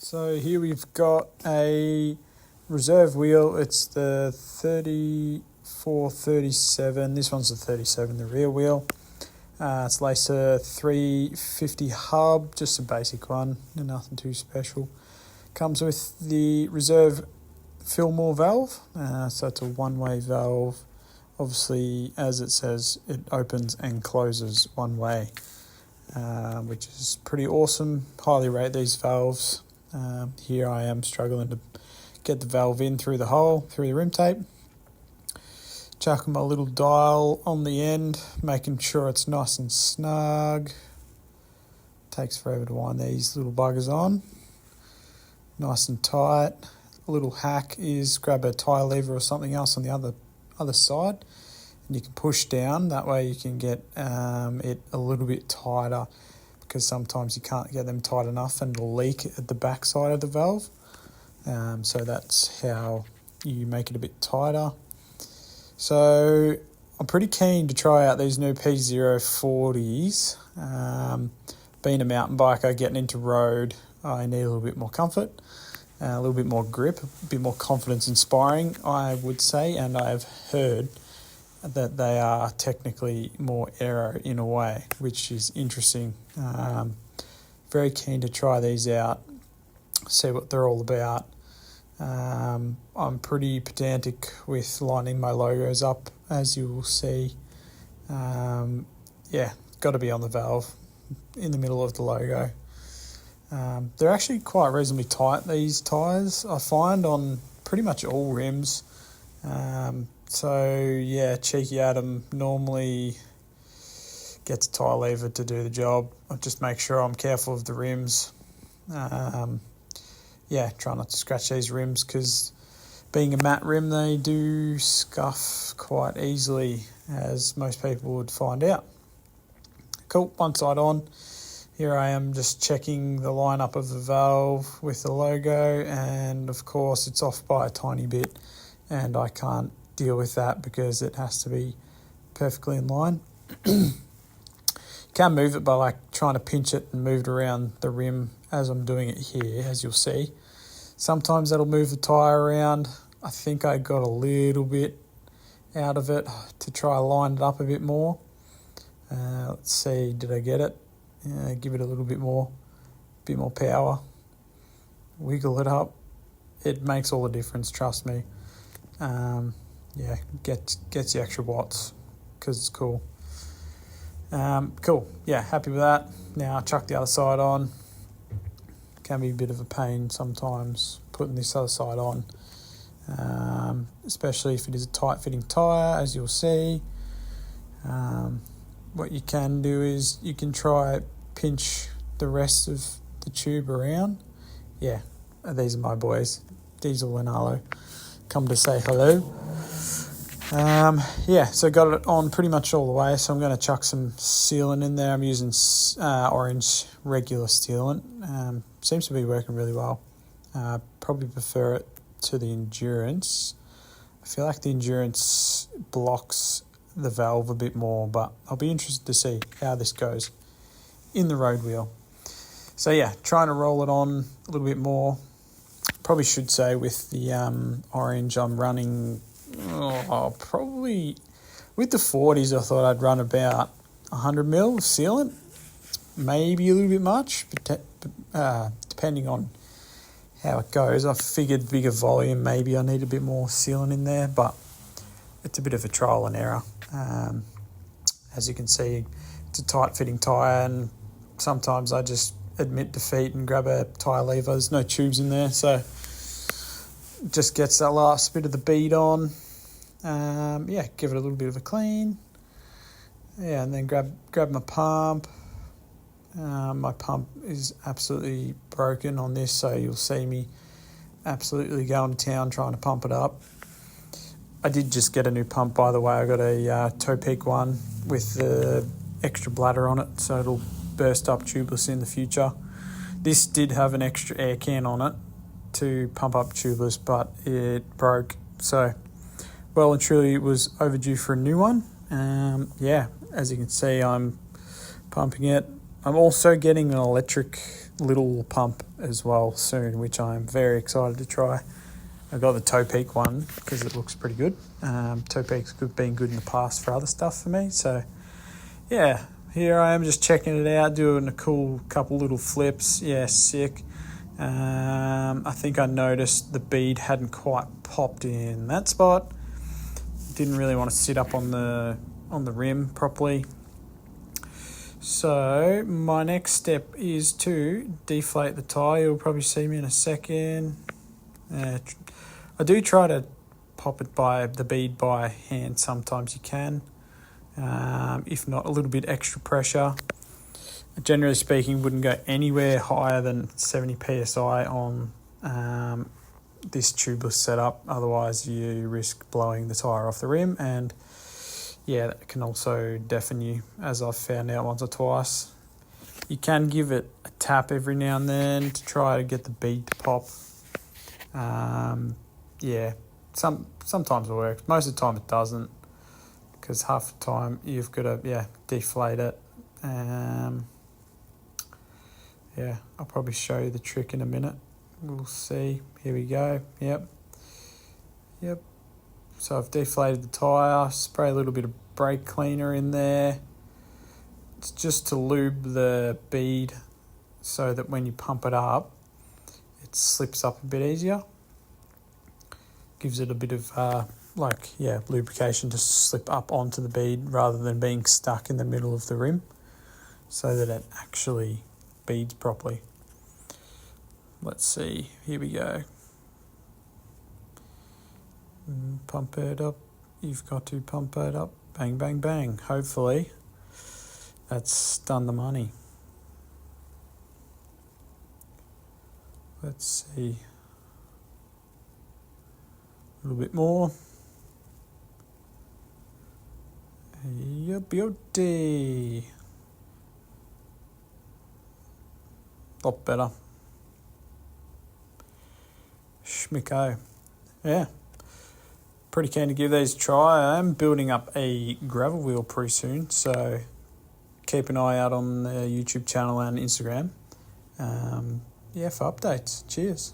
So here we've got a reserve wheel. It's the 3437. This one's the 37, the rear wheel. It's laced a 350 hub, just a basic one, nothing too special. Comes with the reserve Fillmore valve, so it's a one-way valve. Obviously, as it says, it opens and closes one way, which is pretty awesome. Highly rate these valves. Here I am struggling to get the valve in through the hole, through the rim tape. Chucking my little dial on the end, making sure it's nice and snug. Takes forever to wind these little buggers on. Nice and tight. A little hack is grab a tyre lever or something else on the other side, and you can push down. That way you can get it a little bit tighter, because sometimes you can't get them tight enough and it'll leak at the back side of the valve. So that's how you make it a bit tighter. So I'm pretty keen to try out these new Pzero 40s. Being a mountain biker, getting into road, I need a little bit more comfort, a little bit more grip, a bit more confidence inspiring, I would say, and I've heard that they are technically more aero in a way, which is interesting. Very keen to try these out, see what they're all about. I'm pretty pedantic with lining my logos up, as you will see. Got to be on the valve in the middle of the logo. They're actually quite reasonably tight, these tyres, I find, on pretty much all rims. Cheeky Adam normally gets a tyre lever to do the job. I just make sure I'm careful of the rims. Try not to scratch these rims, because being a matte rim, they do scuff quite easily, as most people would find out. Cool, one side on. Here I am just checking the lineup of the valve with the logo, and of course it's off by a tiny bit, and I can't deal with that because it has to be perfectly in line. You can move it by trying to pinch it and move it around the rim, as I'm doing it here, as you'll see. Sometimes that'll move the tyre around. I think I got a little bit out of it to try to line it up a bit more. Let's see, did I get it? Give it a little bit more power. Wiggle it up. It makes all the difference, trust me. Gets the extra watts, because it's cool. Cool, happy with that. Now chuck the other side on. Can be a bit of a pain sometimes putting this other side on, especially if it is a tight fitting tyre, as you'll see. What you can do is you can try pinch the rest of the tube around. These are my boys, Diesel and Arlo, come to say hello. So got it on pretty much all the way, so I'm going to chuck some sealant in there. I'm using orange regular sealant. Seems to be working really well. Probably prefer it to the Endurance. I feel like the Endurance blocks the valve a bit more, but I'll be interested to see how this goes in the road wheel. So trying to roll it on a little bit more. Probably should say with the orange I'm running probably with the 40s I thought I'd run about 100 mil of sealant, maybe a little bit much, but depending on how it goes. I figured bigger volume, maybe I need a bit more sealant in there, but it's a bit of a trial and error. As you can see, it's a tight fitting tyre, and sometimes I just admit defeat and grab a tyre lever. There's no tubes in there, so just gets that last bit of the bead on. Give it a little bit of a clean. And then grab my pump. My pump is absolutely broken on this, so you'll see me absolutely going to town trying to pump it up. I did just get a new pump, by the way. I got a Toe Peak one with the extra bladder on it, so it'll burst up tubeless in the future. This did have an extra air can on it to pump up tubeless, but it broke. So well and truly it was overdue for a new one. As you can see, I'm pumping it. I'm also getting an electric little pump as well soon, which I'm very excited to try. I got the Toe Peak one because it looks pretty good. Toe Peak's been good in the past for other stuff for me. So, yeah, here I am just checking it out, doing a cool couple little flips. Yeah, sick. I think I noticed the bead hadn't quite popped in that spot. Didn't really want to sit up on the rim properly. So my next step is to deflate the tyre. You'll probably see me in a second. I do try to pop it by the bead by hand. Sometimes you can. If not, a little bit extra pressure. Generally speaking, wouldn't go anywhere higher than 70 psi on this tubeless setup. Otherwise, you risk blowing the tyre off the rim, and yeah, that can also deafen you, as I've found out once or twice. You can give it a tap every now and then to try to get the bead to pop. Yeah, sometimes it works. Most of the time it doesn't, because half the time you've got to deflate it. Yeah, I'll probably show you the trick in a minute. We'll see. Here we go. Yep. So I've deflated the tyre, spray a little bit of brake cleaner in there. It's just to lube the bead so that when you pump it up, it slips up a bit easier. Gives it a bit of lubrication to slip up onto the bead rather than being stuck in the middle of the rim, so that it actually beads properly. Let's see. Here we go. Pump it up. You've got to pump it up. Bang, bang, bang. Hopefully that's done the money. Let's see. A little bit more. Beauty. Lot better. Schmicko. Yeah. Pretty keen to give these a try. I'm building up a gravel wheel pretty soon, so keep an eye out on the YouTube channel and Instagram. For updates. Cheers.